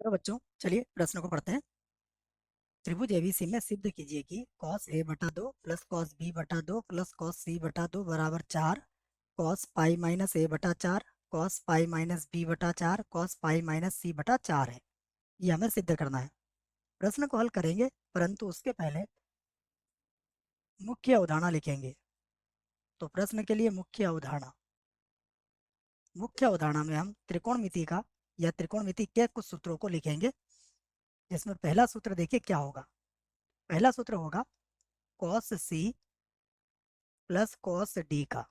तो बच्चों चलिए प्रश्न को पढ़ते हैं। त्रिभुज एबीसी में सिद्ध कीजिए कि cos a बटा दो प्लस cos b बटा दो प्लस cos c बटा दो बराबर 4, cos पाई माइनस a बटा 4, cos पाई माइनस b बटा 4, cos पाई माइनस c बटा 4 है। ये हमें सिद्ध करना है। प्रश्न को हल करेंगे, परंतु उसके पहले मुख्य अवधारणा लिखेंगे। तो प्रश्न के लिए मुख्य अवधारणा में हम त्रिकोणमिति का या त्रिकोणमिति के कुछ सूत्रों को लिखेंगे। जिसमें पहला सूत्र देखिए क्या होगा। पहला सूत्र होगा cos c plus cos d का।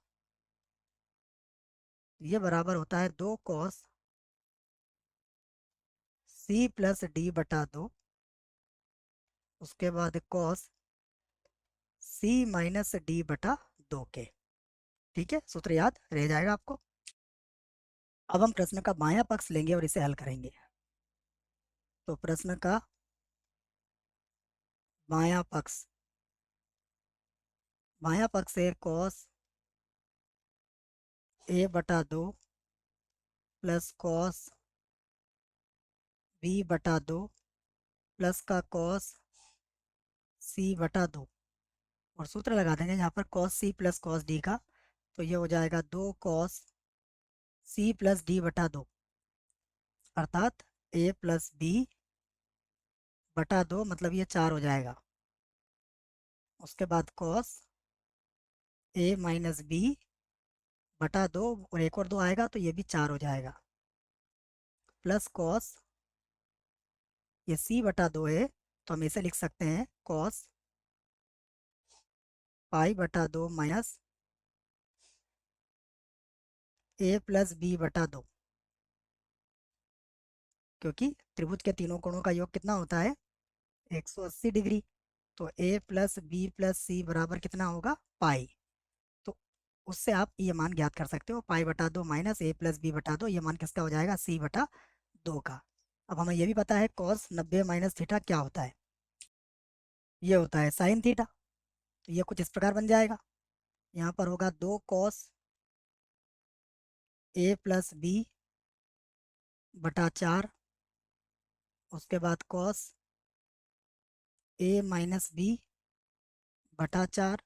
ये बराबर होता है 2 cos c प्लस d बटा 2, उसके बाद cos c माइनस d बटा 2 के। ठीक है, सूत्र याद रह जाएगा आपको। अब हम प्रश्न का बायां पक्ष लेंगे और इसे हल करेंगे। तो प्रश्न का बायां पक्ष है cos a बटा 2 प्लस cos b बटा 2 प्लस का cos c बटा 2, और सूत्र लगा देंगे यहाँ पर cos c plus cos d का। तो ये हो जाएगा 2 cos c प्लस d बटा 2, अर्थात a प्लस b बटा 2, मतलब ये 4 हो जाएगा। उसके बाद cos a माइनस b बटा 2, और एक और 2 आएगा तो ये भी 4 हो जाएगा। प्लस cos, ये c बटा 2 है तो हम इसे लिख सकते हैं cos पाई बटा 2 माइनस a प्लस b बटा 2, क्योंकि त्रिभुज के तीनों कोणों का योग कितना होता है 180 डिग्री। तो a प्लस बी प्लस सी बराबर कितना होगा पाई। तो उससे आप ये मान ज्ञात कर सकते हो, पाई बटा 2 माइनस a प्लस बी बटा 2, ये मान किसका हो जाएगा c बटा 2 का। अब हमें ये भी पता है cos 90 माइनस थीटा क्या होता है, ये होता है साइन थीटा। तो ये कुछ इस प्रकार बन जाएगा। यहाँ पर होगा 2 cos a प्लस बी बटा 4, उसके बाद cos a माइनस बी बटा 4,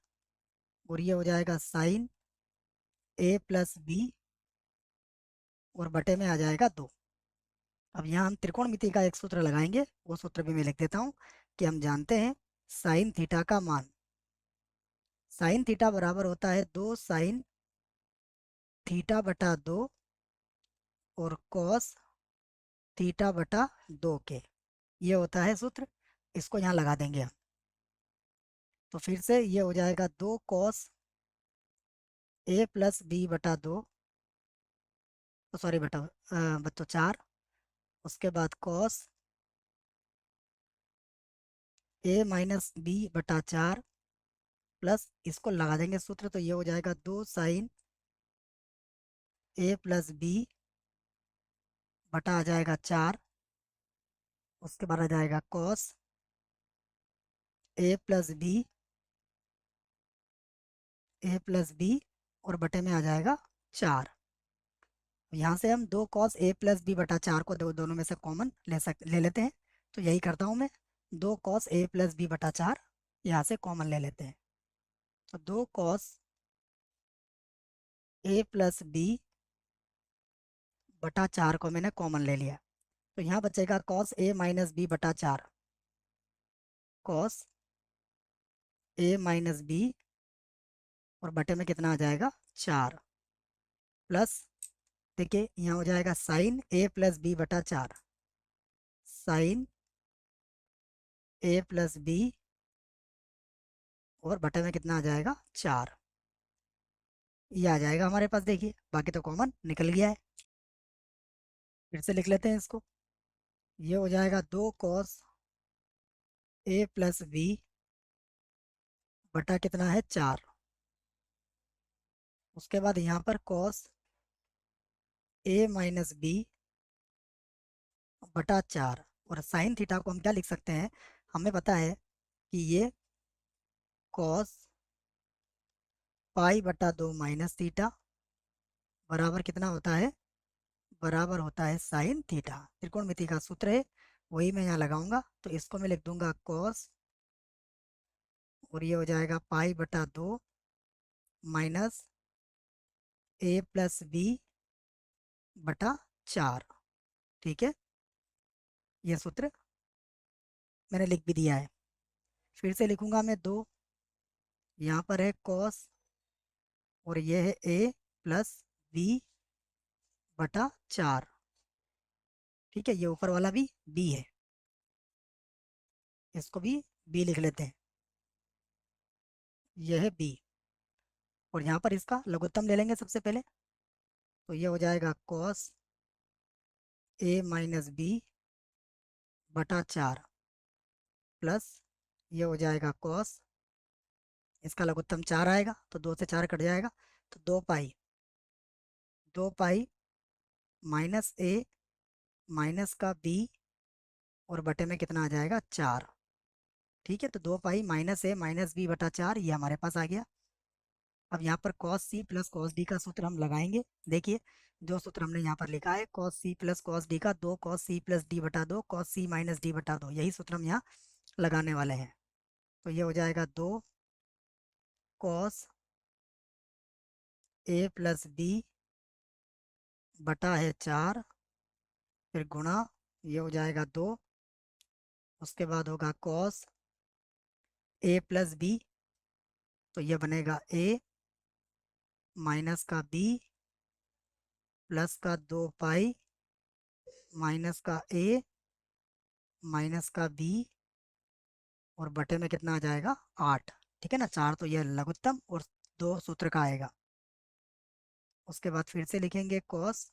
और ये हो जाएगा साइन a प्लस बी, और बटे में आ जाएगा 2। अब यहाँ हम त्रिकोणमिति का एक सूत्र लगाएंगे, वो सूत्र भी मैं लिख देता हूँ कि हम जानते हैं साइन थीटा का मान। साइन थीटा बराबर होता है 2 साइन थीटा बटा 2 और कॉस थीटा बटा 2 के। ये होता है सूत्र, इसको यहाँ लगा देंगे हम। तो फिर से ये हो जाएगा 2 कॉस ए प्लस बी बटा 2, सॉरी बटा बच्चों 4, उसके बाद कॉस ए माइनस बी बटा 4, प्लस इसको लगा देंगे सूत्र। तो ये हो जाएगा 2 साइन ए प्लस बी बटा आ जाएगा 4, उसके बाद आ जाएगा कॉस ए प्लस बी और बटे में आ जाएगा 4। यहाँ से हम 2 कॉस ए प्लस बी बटा 4 को दोनों में से कॉमन ले लेते हैं। तो यही करता हूँ मैं, 2 कॉस ए प्लस बी बटा 4 यहाँ से कॉमन ले लेते हैं। तो 2 कॉस ए प्लस बी बटा 4 को मैंने कॉमन ले लिया। तो यहाँ बचेगा कॉस ए माइनस बी बटा 4, कॉस ए माइनस बी, और बटे में कितना आ जाएगा 4, प्लस देखिए यहाँ हो जाएगा साइन ए प्लस बी बटा 4, साइन ए प्लस बी, और बटे में कितना आ जाएगा 4। ये आ जाएगा हमारे पास, देखिए बाकी तो कॉमन निकल गया है। फिर से लिख लेते हैं इसको। ये हो जाएगा 2 कॉस ए प्लस बी बटा कितना है 4, उसके बाद यहाँ पर कॉस ए माइनस बी बटा 4, और साइन थीटा को हम क्या लिख सकते हैं, हमें पता है कि ये कॉस पाई बटा 2 माइनस थीटा बराबर कितना होता है, बराबर होता है साइन थीटा। त्रिकोणमिति का सूत्र है, वही मैं यहाँ लगाऊंगा। तो इसको मैं लिख दूंगा कॉस, और ये हो जाएगा पाई बटा 2 माइनस ए प्लस बी बटा 4। ठीक है, ये सूत्र मैंने लिख भी दिया है। फिर से लिखूंगा मैं 2, यहाँ पर है कॉस, और ये है ए प्लस बी बटा 4। ठीक है, ये ऊपर वाला भी बी है, इसको भी बी लिख लेते हैं। ये है बी, और यहाँ पर इसका लघुत्तम ले लेंगे सबसे पहले। तो ये हो जाएगा कॉस ए माइनस बी बटा 4 प्लस, ये हो जाएगा कॉस, इसका लघुत्तम 4 आएगा तो 2 से 4 कट जाएगा, तो 2 पाई माइनस ए माइनस का बी, और बटे में कितना आ जाएगा 4। ठीक है, तो 2 पाई माइनस ए माइनस बी बटा 4 ये हमारे पास आ गया। अब यहाँ पर cos c plus cos D का सूत्र हम लगाएंगे। देखिए, जो सूत्र हमने यहाँ पर लिखा है cos c plus cos D का 2 cos c प्लस डी बटा 2 cos c माइनस डी बटा 2, यही सूत्र हम यहाँ लगाने वाले हैं। तो ये हो जाएगा 2 cos a प्लस बी बटा है 4, फिर गुणा, ये हो जाएगा 2, उसके बाद होगा cos a प्लस बी, तो ये बनेगा a माइनस का b प्लस का 2 पाई माइनस का a माइनस का b, और बटे में कितना आ जाएगा 8। ठीक है ना, 4 तो यह लघुत्तम और 2 सूत्र का आएगा। उसके बाद फिर से लिखेंगे cos,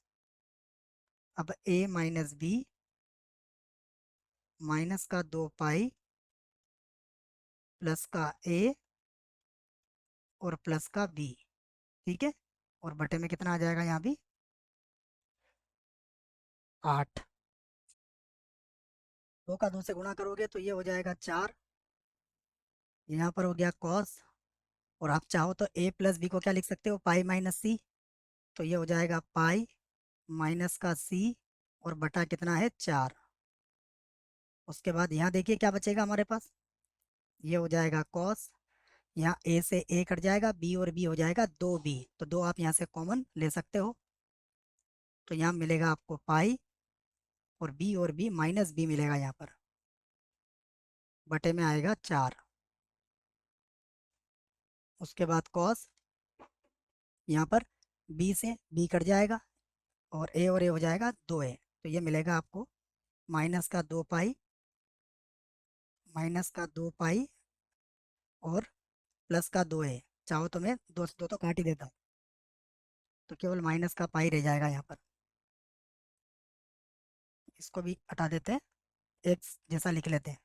अब a माइनस बी माइनस का 2 पाई प्लस का a और प्लस का b। ठीक है, और बटे में कितना आ जाएगा यहाँ भी 8। 2 का 2 से गुणा करोगे तो ये हो जाएगा 4। यहाँ पर हो गया cos, और आप चाहो तो a प्लस बी को क्या लिख सकते हो, पाई माइनस सी। तो ये हो जाएगा पाई माइनस का c, और बटा कितना है 4। उसके बाद यहाँ देखिए क्या बचेगा हमारे पास, ये हो जाएगा cos, यहाँ a से a कट जाएगा, b और b हो जाएगा 2b, तो 2 आप यहाँ से कॉमन ले सकते हो। तो यहाँ मिलेगा आपको पाई, और b माइनस b मिलेगा यहाँ पर, बटे में आएगा 4। उसके बाद cos, यहाँ पर b से b कट जाएगा, और a हो जाएगा 2a, तो ये मिलेगा आपको माइनस का 2 पाई माइनस का 2 पाई और प्लस का 2a। चाहो तो मैं 2 से 2 तो काट ही देता हूँ, तो केवल माइनस का पाई रह जाएगा यहाँ पर। इसको भी हटा देते हैं, एक्स जैसा लिख लेते हैं।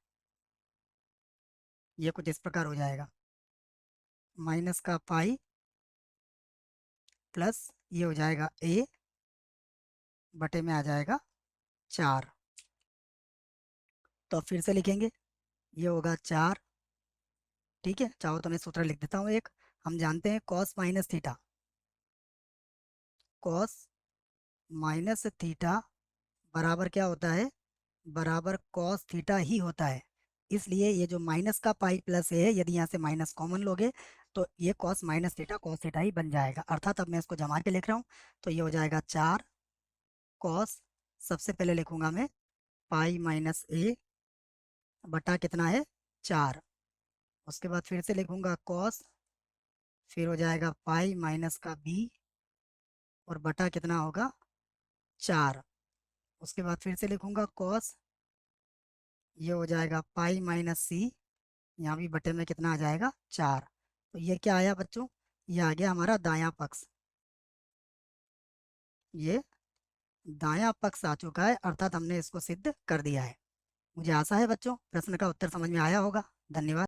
ये कुछ इस प्रकार हो जाएगा, माइनस का पाई प्लस, ये हो जाएगा a, बटे में आ जाएगा 4। तो अब फिर से लिखेंगे, ये होगा 4। ठीक है, चाहो तो मैं सूत्र लिख देता हूँ एक। हम जानते हैं cos minus theta, cos minus theta बराबर क्या होता है, बराबर cos थीटा ही होता है। इसलिए ये जो माइनस का पाई प्लस है, यदि यहाँ से माइनस कॉमन लोगे तो ये cos थीटा ही बन जाएगा। अर्थात अब मैं इसको जमा के लिख रहा हूँ, तो ये हो जाएगा 4 cos, सबसे पहले लिखूंगा मैं पाई माइनस ए बटा कितना है 4। उसके बाद फिर से लिखूंगा cos, फिर हो जाएगा पाई माइनस का b, और बटा कितना होगा 4। उसके बाद फिर से लिखूंगा cos, ये हो जाएगा पाई माइनस सी, यहाँ भी बटे में कितना आ जाएगा 4। तो ये क्या आया बच्चों, ये आ गया हमारा दायां पक्ष। ये दायां पक्ष आ चुका है, अर्थात हमने इसको सिद्ध कर दिया है। मुझे आशा है बच्चों प्रश्न का उत्तर समझ में आया होगा। धन्यवाद।